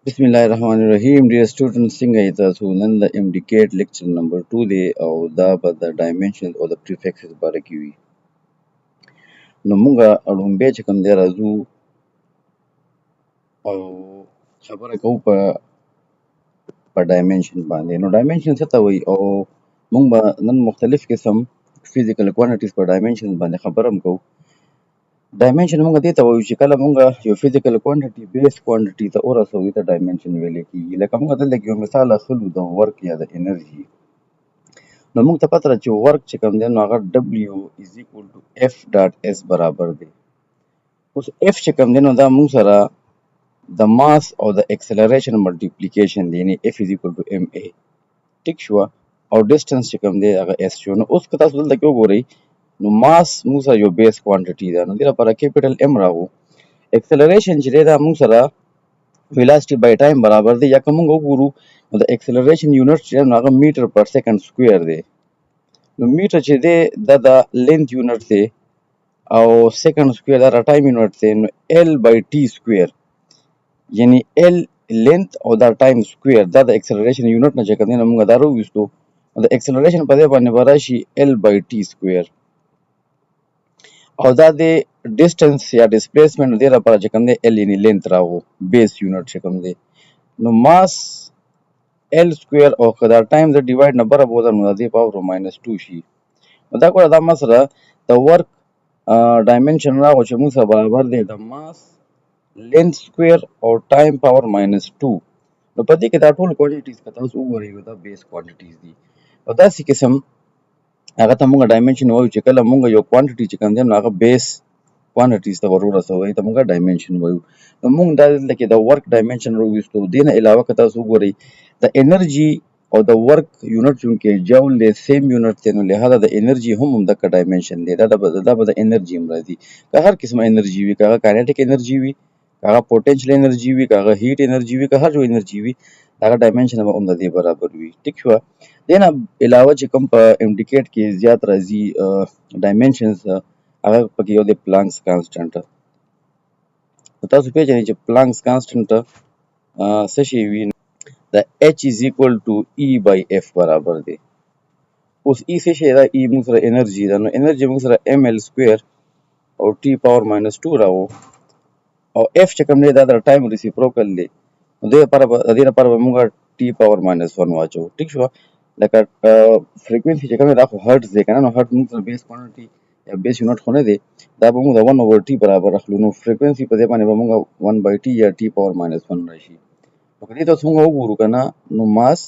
Bismillahirrahmanirrahim. Dear students, څنګه نن د MDCAT lecture number 2 دی او دا به د dimensions او د prefixes باره کې وي. نو موږ لومبی چې کوم دی راځو او خبره کوو په dimension باندې. نو dimension څه ته وایي او موږ به نن مختلف قسم physical quantities په dimensions باندې خبره هم کوو. ډایمنشن موږ دې ته وایو چې کله موږ یو فزیکل کوانټیټي بیس کوانټیټي ته ورسوو ته ډایمنشن ویل کېږي. لکه موږ دلته کې یو مثال اخلو د ورک یا د انرژي. نو موږ ته پته ده چې ورک چې کوم دی نو هغه W = F ډاټ S برابر دی. اوس F چې کوم دی نو دا موږ سره د ماس او د اکسلریشن ملټیپلیکیشن دی، یعنی F = ma. ټیک شوه. او ډسټنس چې کوم دی هغه S شو. نو اوس که تاسو دلته کې وګورئ نو ماس موږ سره یو بیس کوانټیټي ده، نو دې لپاره کیپیټل M راغو. اکسلریشن چې دی دا موږ سره ویلاسټي بای ټایم برابر دی، یا که موږ وګورو نو د اکسلریشن یونټ چې دی نو هغه میټر پر سیکنډ سکویر دی. نو میټر چې دی دا د لینث یونټ دی او سیکنډ سکویر دا د ټایم یونټ دی. نو L بای ټي سکویر یعنی L لینث او دا ټایم سکویر دا د اکسلریشن یونټ نه چې کوم دی نو موږ دا راوویستو. نو د اکسلریشن په دې باندې به راشي L بای ټي سکویر او دا د ډسټنس یا ډسپلیسمنټ دې لپاره چې کوم دی L یعنی لینث راغو بیس یونټ چې کوم دی. نو ماس L سکویر او که دا ټایم د ډیوایډ نه بره بوځم نو د دې پاور -2 شي. نو دا ګوره دا ما سره د ورک ډایمنشن راغو چې موږ سره برابر دی د ماس لینث سکویر او ټایم پاور -2. نو په دې کې دا ټول کوانټیټیز که تاسو وګورئ دا بیس کوانټیټیز دي او داسې قسم هغه ته موږ ډایمنشن وایو چې کله موږ یو کوانټیټي چې کوم دی نو هغه بیس کوانټیټیز ته ور ورسوو ته موږ ډایمنشن وایو. نو موږ دا دلته کې د ورک ډایمنشن راوویستو. دې نه علاوه که تاسو وګورئ د انرژي او د ورک یونټ چونکې جول دی سیم یونټ دی، نو لهذا د انرژي هم همدغه ډایمنشن دی. دا به د انرژي هم راځي. که هر قسمه انرژي وي، که هغه کاینټیک انرژي وي، که هغه پوټنشل انرژي وي، که هغه هیټ انرژي وي، که هر یو انرژي وي هغه ډایمنشن به هم د دې برابر وي. ټیک شوه. دې نه علاوه چې کوم په MDCAT کې زیات راځي ډایمنشنز هغه پکې یو دی پلانکس کانسټنټ. تاسو پیژنئ چې پلانکس کانسټنټ څه شی وي؟ د H = E/F برابر دی. اوس E څه شی ده؟ E موږ سره انرژي ده. نو انرژي موږ سره ml سکویر او T پاور -2 راغو او F چې کوم دی دا د ټایم ریسیپروکل دی. نو د دې لپاره به موږ T پاور -1 واچوو. ټیک شوه. لکه فریکوینسي چې کوم دی دا خو هرټز دی که نه، نو هرټز موږ سره بیس کوانټیټي یا بیس یونټ خو نه دی، دا به موږ د 1/T برابر اخلو. نو فریکوینسي په دې باندې به موږ 1/T یا T پاور -1 راشي. نو که دې تاسو موږ وګورو که نه نو ماس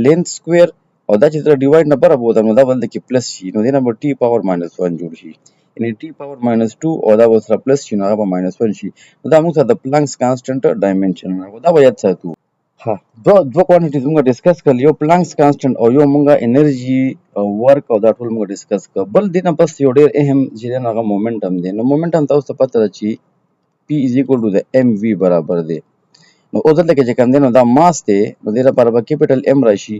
لینث سکویر او دا چې د ډیوایډ نه بره بوځم نو دا به دلته کې پلس شي. نو دې نه به T پاور -1 جوړ شي، یعنی T پاور -2 او دا به سره پلس شي نو هغه به -1 شي. نو دا موږ سره د پلانکس کانسټنټ ډایمنشن راغو. دا به یاد ساتو. دوه کوانټیټیز موږ ډسکس کړل، یو پلانکس کانسټنټ او یو موږ انرژي او ورک او دا ټول موږ ډسکس کړل. بل دې نه پس یو ډېر اهم چې دی هغه مومنټم دی. نو مومنټم تاسو ته پته ده چې P = mv برابر دی. نو اوس دلته کې چې کوم دی نو دا ماس دی، نو دې لپاره به کیپیټل M راشي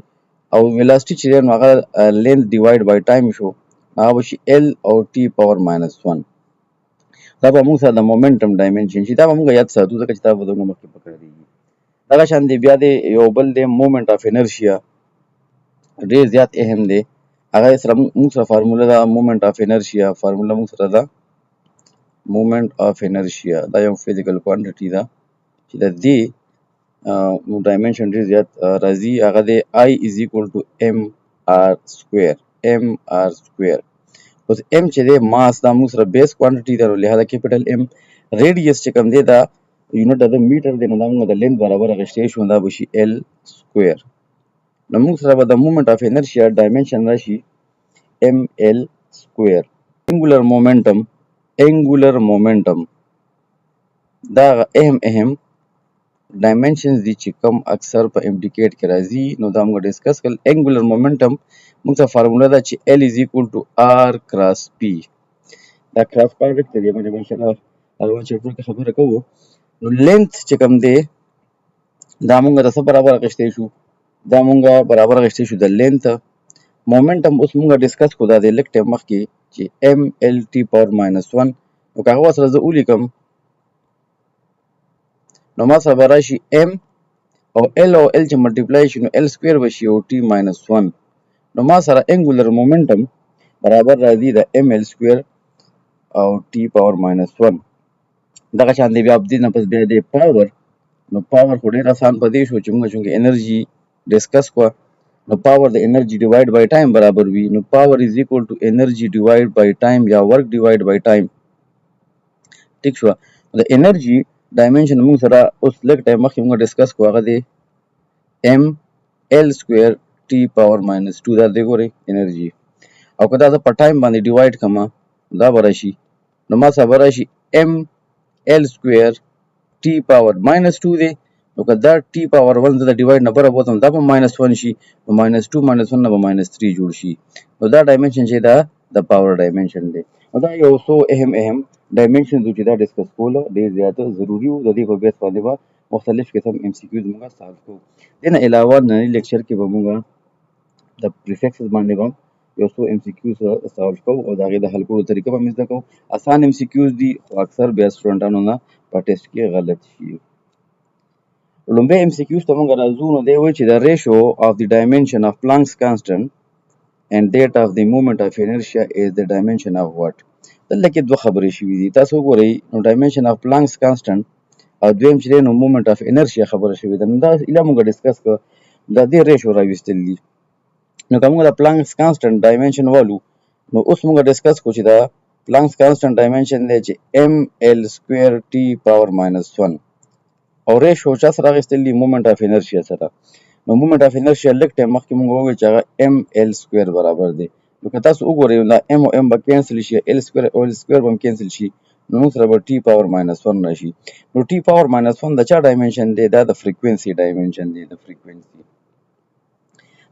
او ویلاسټي چې دی نو هغه لینث ډیوایډ بای ټایم شو، هغه به شي L او T پاور -1. دا به موږ سره د مومنټم ډایمنشن شي. دا به موږ یاد ساتو ځکه چې دا به دغه مخکې پکړېږي. دغه شان دی بیا دی یو بل دی مومنټ اف انرشیا، ډېر زیات اهم دی. هغه سره موږ سره فارموله ده مومنټ اف انرشیا. فارموله موږ سره ده مومنټ اف انرشیا. دا یو فزیکل کوانټیټي ده چې د دې ډایمنشن ډېر زیات راځي. هغه دی I = mr سکویر. mr سکویر. اوس M چې دی ماس دا موږ سره بیس کوانټیټي ده، نو لهذا کیپیټل M. ریډیس چې کوم دی دا یونټ د میټر دی، نو دا موږ د لینث برابر اخیستی شو، دا به شي L سکویر. نو موږ سره به د مومنټ اف انرشیا ډایمنشن راشي ml سکویر. انګولر مومنټم دا اهم ډایمنشنز دي چې کوم اکثر په MDCAT کې راځي. نو دا موږ ډسکس کړل. انګولر مومنټم موږ سره فارموله ده چې L = r کراس p. دا کراس پروډکټ دی باندې ان شاء الله اول چپټر کې خبره کوو. نو لینث چې کوم دی دا موږ د څه برابر اخیستی شو؟ دا موږ برابر اخیستی شو د لینث. مومنټم اوس موږ ډسکس کړو دا د لږ ټایم مخکې چې ml T پاور -1. نو که هغه سره زه ولیکم نو ما سره به راشي M او L چې ملټیپلای شي نو L سکویر بشي او T ماینس 1 نو ما سره انګولر مومنټم برابر راځي د ML سکویر او T پاور ماینس 1 دغه شان دی بیا دې نه پس بیا دی پاور نو پاور خو ډېر آسان په دې شو چې موږ چونکې انرژي ډسکس کړه نو پاور د انرژي ډیوایډ بای ټایم برابر وي نو پاور از ایکوال ټو انرژي ډیوایډ بای ټایم یا ورک ډیوایډ بای ټایم ټیک شو د انرژي ډایمنشن موږ سره اوس لږ ټایم مخکې موږ ډسکس کړو هغه دی M L سکویر T پاور ماینس 2 دا دی ګورئ انرژي او که دا زه په ټایم باندې ډیوایډ کړم دا به راشي نو ما سره به راشي M L سکویر T پاور ماینس 2 دی نو که دا T پاور 1 زه د ډیوایډ نه بره بوتم دا به ماینس 1 شي نو ماینس 2 ماینس 1 نه به ماینس 3 جوړ شي نو دا ډایمنشن چې دا د پاور ډایمنشن دی نو دا یو څو اهم ډایمنشنز چې دا ډسکس کوله ډېر زیاته ضروري وو د دې په بیس باندې به مختلف قسم MCQs موږ سالو کوو دې نه علاوه ننني لیکچر کې به موږ د پریفکسز باندې به یو څو MCQs سالو کوو او د هغې د حل کولو طریقه به هم زده کوو اسان MCQs دي خو اکثر بیا سټوډنټانو نه په ټیسټ کې غلط شي لومبه MCQs ته موږ راځو نو دی وایي چې the ratio of the dimension of Planck's constant and that of the moment of inertia is the dimension of what دلته کې دوه خبرې شوي دي تاسو وګورئ نو dimension of Planck's constant او دویم چې دی نو moment of inertia خبره شوې ده نو دا ایله موږ ډسکس کړه دا دې ریشو راویستل دي نو که موږ د Planck's constant dimension والو نو اوس موږ ډسکس کړو چې دا Planck's constant dimension دی چې ML سکویر T پاور ماینس 1 او ریشو چا سره اخیستل دي مومنټ اف انرشیا سره نو مومنټ اف انرشیا لږ ټایم مخکې موږ وویل چې هغه ML سکویر برابر دی نو که تاسو وګورئ دا M او M به کینسل شي L سکویر او L سکویر به هم کینسل شي نو موږ سره به T پاور ماینس 1 راشي نو T پاور ماینس 1 د چا ډایمنشن دی دا د فریکوینسي ډایمنشن دی د فریکوینسي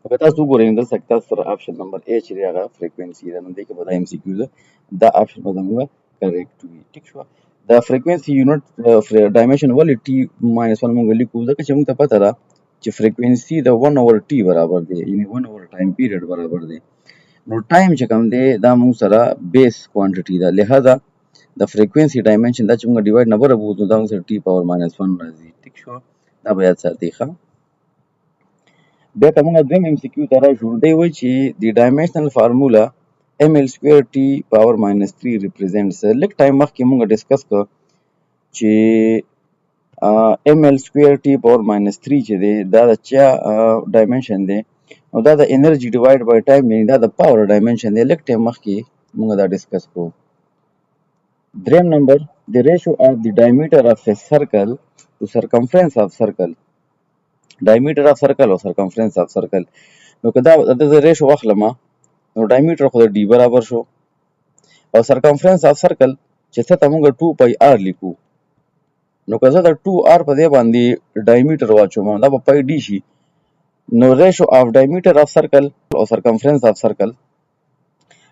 نو که تاسو وګورئ نو دلته تاسو سره آپشن نمبر A چې دی هغه فریکوینسي ده نو دې کې به دا MCQ ده دا آپشن به زموږ کریکټ وي ټیک شوه د فریکوینسي یونټ ډایمنشن ولې T ماینس 1 موږ لیکو ځکه چې موږ ته پته ده چې فریکوینسي د 1 اوور T برابر دی یعنی 1 اوور ټایم پیریډ برابر دی نو ټایم چې کوم دی دا موږ سره بیس کوانټیټي ده لہذا د فریکوینسي ډایمنشن دا چې موږ ډیوایډ نه بره بوځو دا موږ سره T پاور ماینس 1 راځي ټیک شو دا به یاد ساتئ ښه بیا که موږ دویم MCQ ته راشو دی وایي چې د ډایمنشنل فارمولا ML سکویر T پاور ماینس 3 ریپرزینټس لږ ټایم مخکې موږ ډسکس کړ چې ML سکویر T پاور ماینس 3 چې دی دا د چا ډایمنشن دی نو دا د انرژي ډیوایډ بای ټایم یعنی دا د پاور ډایمنشن دی لږ ټایم مخکې موږ دا ډسکس کوو دریم نمبر د ریشو اف د ډایمیټر اف ا سرکل ټو سرکمفرنس اف سرکل ډایمیټر اف سرکل او سرکمفرنس اف سرکل نو که دا د ریشو واخلم نو ډایمیټر خو د D برابر شو او سرکمفرنس اف سرکل چې څه ته موږ 2 پای R لیکو نو که زه د 2R په دې باندې ډایمیټر واچوم دا به پای D شي نو ریشو اف ډایمیټر اف سرکل او سرکمفرنس اف سرکل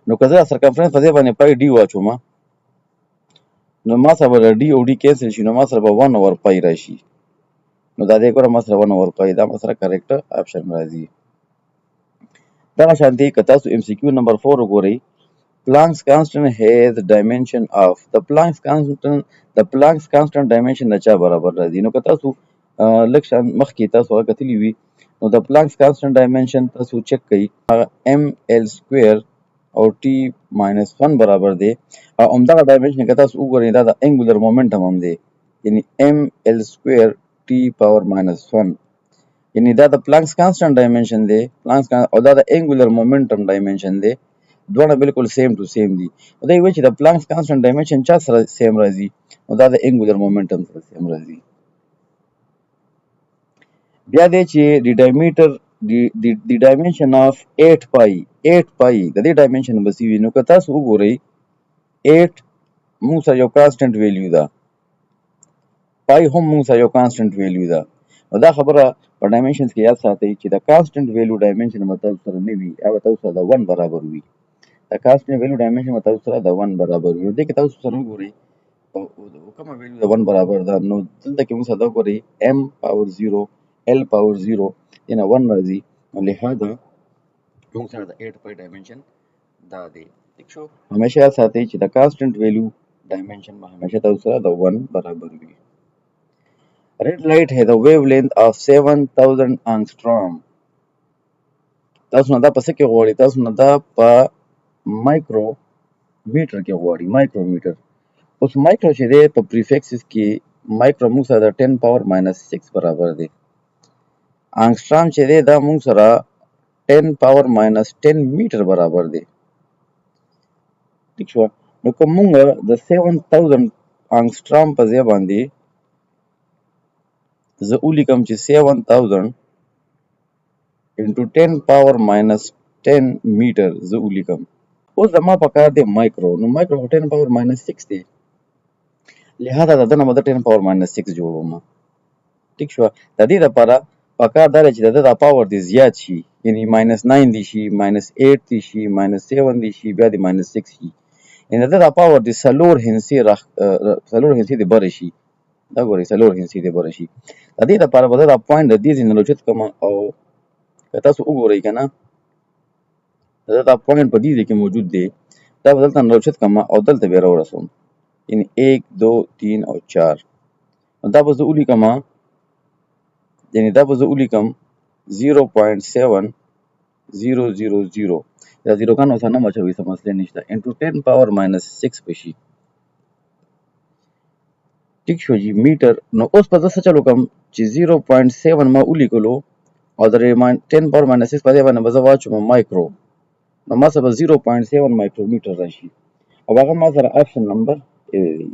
نو که زه سرکمفرنس په دې باندې پای D واچوم نو ما سره به D او D کینسل شي نو ما سره به 1 اوور پای راشي نو دا دې ګوره ما سره 1 اوور پای دا ما سره کریکټ آپشن راځي دغه شانتي که تاسو MCQ نمبر 4 وګورئ Planck's constant has dimension of the Planck's constant dimension د چا برابر راځي نو که تاسو لږ شان مخکې تاسو هغه کتلی وي نو د Planck's constant dimension تاسو چک کړئ ML سکویر او T ماینس 1 برابر دی او همدغه ډایمنشن که تاسو وګورئ دا د انګولر مومنټم هم دی یعنی ML سکویر T پاور ماینس 1 یعنی دا د Planck's constant dimension دی او دا د انګولر مومنټم ډایمنشن دی دواړه بالکل سیم ټو سیم دي دا یو چې د Planck's constant dimension چا سره سیم راځي نو دا د انګولر مومنټم سره سیم راځي بیا دی چې د ډایمیټر د ډایمنشن اف 8 پای د دې ډایمنشن بسی وي نو که تاسو وګورئ 8 موږ سره یو کانسټنټ ویلیو ده پای هم موږ سره یو کانسټنټ ویلیو ده نو دا خبره په ډایمنشنز کې یاد ساتئ چې د کانسټنټ ویلیو ډایمنشن به تاسو سره نه وي هغه تاسو سره د 1 برابر وي د کانسټنټ ویلیو ډایمنشن به تاسو سره د 1 برابر وي دې کې تاسو سره وګورئ کومه ویلیو د 1 برابر ده نو دلته کې موږ سره وګورئ M پاور 0 L پاور 0 ینه 1 راځي نو لہذا موږ سره د 8 پای ډایمنشن دا دی ٹھیک شو همیشه یاد ساتئ چې د کانسټنټ ویلیو ډایمنشن به همیشه تاسو سره د 1 برابر وي red light has a wavelength of 7000 angstrom. تاسو نه دا په څه کې غواړي؟ تاسو نه دا په مایکرو میټر کې غواړي، مایکرومیټر. اوس مایکرو چې دی په پریفکسز کې مایکرو موږ سره د 10 پاور ماینس 6 برابر دی. انګسټرام چې دی دا موږ سره 10 پاور ماینس 10 میټر برابر دی. ٹھیک شو؟ نو که موږ د 7000 انګسټرام په ځای باندې زه ولیکم چې 7000 into 10 power minus 10 meter زه ولیکم. اوس زما په کار دی مایکرو، نو مایکرو 10 power minus 6 دی، لہذا د دنه د 10 power minus 6 جوړوم. ٹھیک شو؟ د دې لپاره په کار دا چې د پاور دی زیات شي، یعنی -9 دی شي، -8 دی شي، -7 دی شي، بیا دی -6 شي، یعنی د پاور دی څلور هندسې دی بره شي. دا ګورئ څلور هندسې دی بره شي. د دې لپاره به دا پوینټ د دې ځای نه اوچت کړم، او که تاسو وګورئ که نه دا پوینټ په دې ځای کې موجود دی، دا به دلته نه اوچت کړم او دلته بیا راورسوم، یعنی 1 2 3 او 4. دا به زه ولیکم، یعنی دا به زه ولیکم 0.7000. دا زیروګان اوس نه مچوي، څه مسئله نشته، انټو 10 پاور ماینس 6 بشي. ٹھیک شو جی میټر. نو اوس په زه څه چل وکړم چې 0.7 ما ولیکلو او د 10 پاور ماینس 6 په دې باندې به زه واچوم مایکرو، نو ما سره به 0.7 مایکرومیټر راشي، او هغه ما سره آپشن نمبر دی.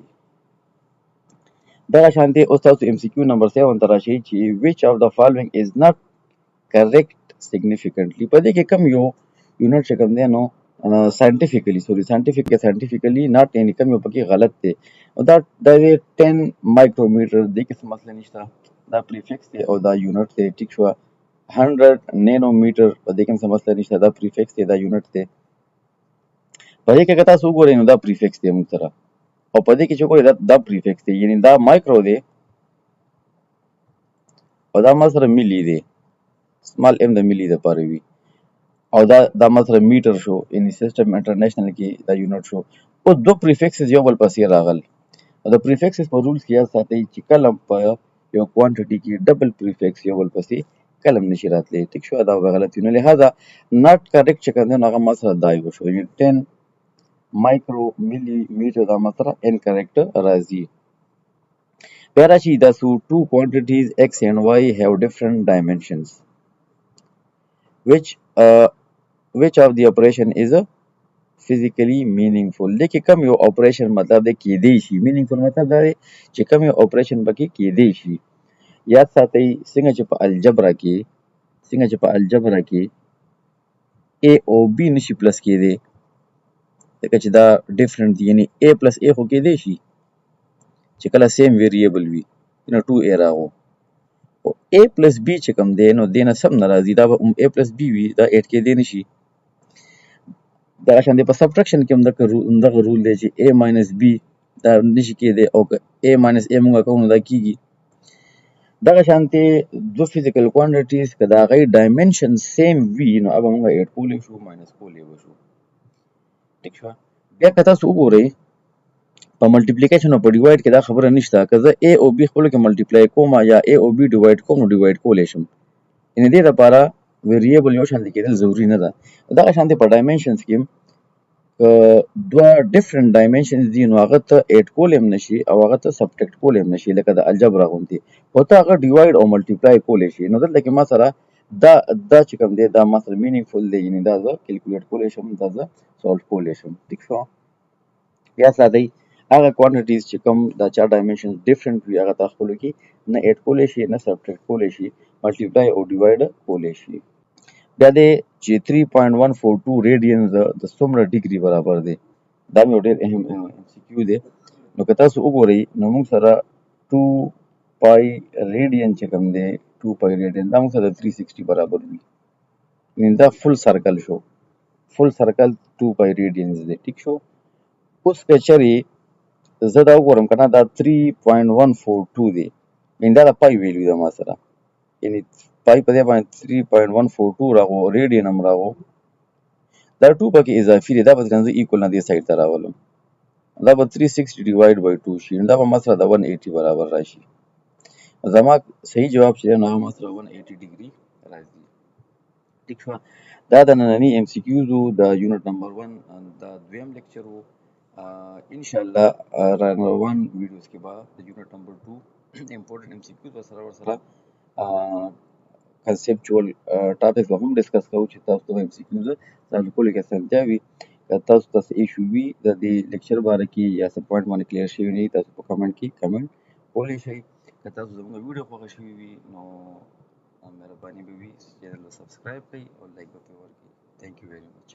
دغه شانتې اوس تاسو MCQ نمبر 7 ته راشئ چې which of the following is not correct significantly. په دې کې کم یو یونټ چې کوم دی نو ساینټیفیکلی ناٹ، یعنی کم یو پکې غلط دی. او دا دی 10 مایکرومیټر، دې کې څه مسله نشته، دا پریفکس دی او دا یونټ دی. ټیک شو؟ 100 نینو میټر، په دې کې څه مسله نشته، دا پریفکس دی، دا یونټ دی. په دې کې که تاسو وګورئ نو دا پریفکس دی موږ سره، او په دې کې چې وګورئ دا پریفکس دی، یعنی دا مایکرو دی او دا ما سره ملي دی، سمال ام د ملي دپاره وي، او دا ما سره میټر شو، یعنی سیسټم انټرنیشنل کې دا یونټ شو. اوس دو پریفکسز یو بل پسې راغل. د پریفکسز په رولز کې یاد ساتئ چې کله په یو کوانټیټي کې ډبل پریفکس یو بل پسې کلم نشي راتلی. ټیک شو؟ دا به غلط وي، نو لہذا ناٹ کریکټ چې کوم دی نو هغه ما سره دا یو شو، یعنی 10 مایکرو ملي میټر دا ما سره انکریکټ راځي. بیا راشي دا سو two quantities x and y have different dimensions. which of the operation is physically meaningful. لیکي کم یو اپریشن مطلب دی کېدی شي، meaningful مطلب دا دی چې کم یو اپریشن پکې کېدی شي. یاد ساتئ څنګه چې په الجبرا کې a او b نشي پلس کېدی، ځکه چې دا ډیفرنٹ دی، یعنی a پلس a خو کېدی شي چې کله سیم ویریبل وي، نو 2a راغو. او a پلس b چې کوم دی نو دې نه سم نه راځي، دا به a پلس b وي، دا 8 کېدی نشي. دغه شان دی په سبټرکشن کې هم دغه رول دی چې a ماینس b دا نشي کېدی، او که a ماینس a مونږ کوو نو دا کېږي. دغه شانتې دو فزیکل کوانټیټیز که د هغوی ډایمنشن سیم وي نو هغه به مونږ ایډ کولی شو، ماینس کولی به شو. ټیک شوه؟ بیا که تاسو وګورئ په ملټیپلیکیشن او په ډیوایډ کې دا خبره نشته، که زه a او b خپلو کې ملټیپلای کوم یا a او b ډیوایډ کوم نو ډیوایډ کولی شم، یعنې دې لپاره ویریبل یو شانتې کېدل ضروري نه ده. دغه شانتې په ډایمنشنز کې که دوه ډفرنٹ ډایمنشنز دي نو هغه ته ایډ کولی هم نشي او هغه ته سبټرکټ کولی هم نشي، لکه د الجبرا غوندې، خو ته هغه ډیوایډ او ملټیپلای کولی شي. نو دلته کې ما سره دا چې کوم دی دا ما سره مینینګفل دی، یعنې دا زه کیلکولیټ کولی شم، دا زه سالو کولی شم. ټیک شو؟ یاد ساتئ هغه کوانټیټیز چې کوم دا چار ډایمنشنز ډفرنٹ وي هغه ته خپلو کې نه ایډ کولی شي، نه سبټرکټ کولی شي، ملټیپلای او ډیوایډ کولی شي. بیا دی چې 3.142 ریډینز د څومره ډیګري برابر دی، دا مې یو ډېر اهم MCQ دی. نو که تاسو وګورئ نو موږ سره 2 پای ریډین چې کوم دی 2 پای ریډین دا موږ سره 360 برابر وي، یعنې دا فل سرکل شو، فل سرکل 2 پای ریډینز دی. ټیک شو؟ اوس که چېرې زه دا وګورم که نه دا 3.142 دی، یعنې دا د پای ویلیو ده ما سره، یعنې پای په دې باندې 3.142 راغو، ریډین هم راغو، دا 2 پکې اضافي دی، دا به ځکه زه ایکول نه دې سایډ ته راولم، دا به 360 ډیوایډ بای 2 شي، نو دا به ما سره د 180 برابر راشي. زما صحیح جواب چې دی نو هغه ما سره 180 ډیګري راځي. ټیک شوه. دا د ننني ام سی کیوز و د یونټ نمبر 1 د دویم لیکچر و. انشاءالله را روان ویډیوز کې به د یونټ نمبر 2 امپورټنټ ام سی کیوز ورسره کنسپچوال ټاپکس به هم ډسکس کوو چې تاسو ته ام سی کیوز تاسو کولو کې اسانتیا وي. که تاسو ته څه ایشو وي د دې لیکچر باره کې یا څه پوینټ باندې کلیر شوي نه وي تاسو په کمنټ کې کمنټ کولی شئ. که تاسو زموږ ویډیو خوښه شوي وي نو مهرباني به وي چې چینل سبسکرایب کړئ او لایک به پرې ورکړئ. تھینک یو ویری مچ.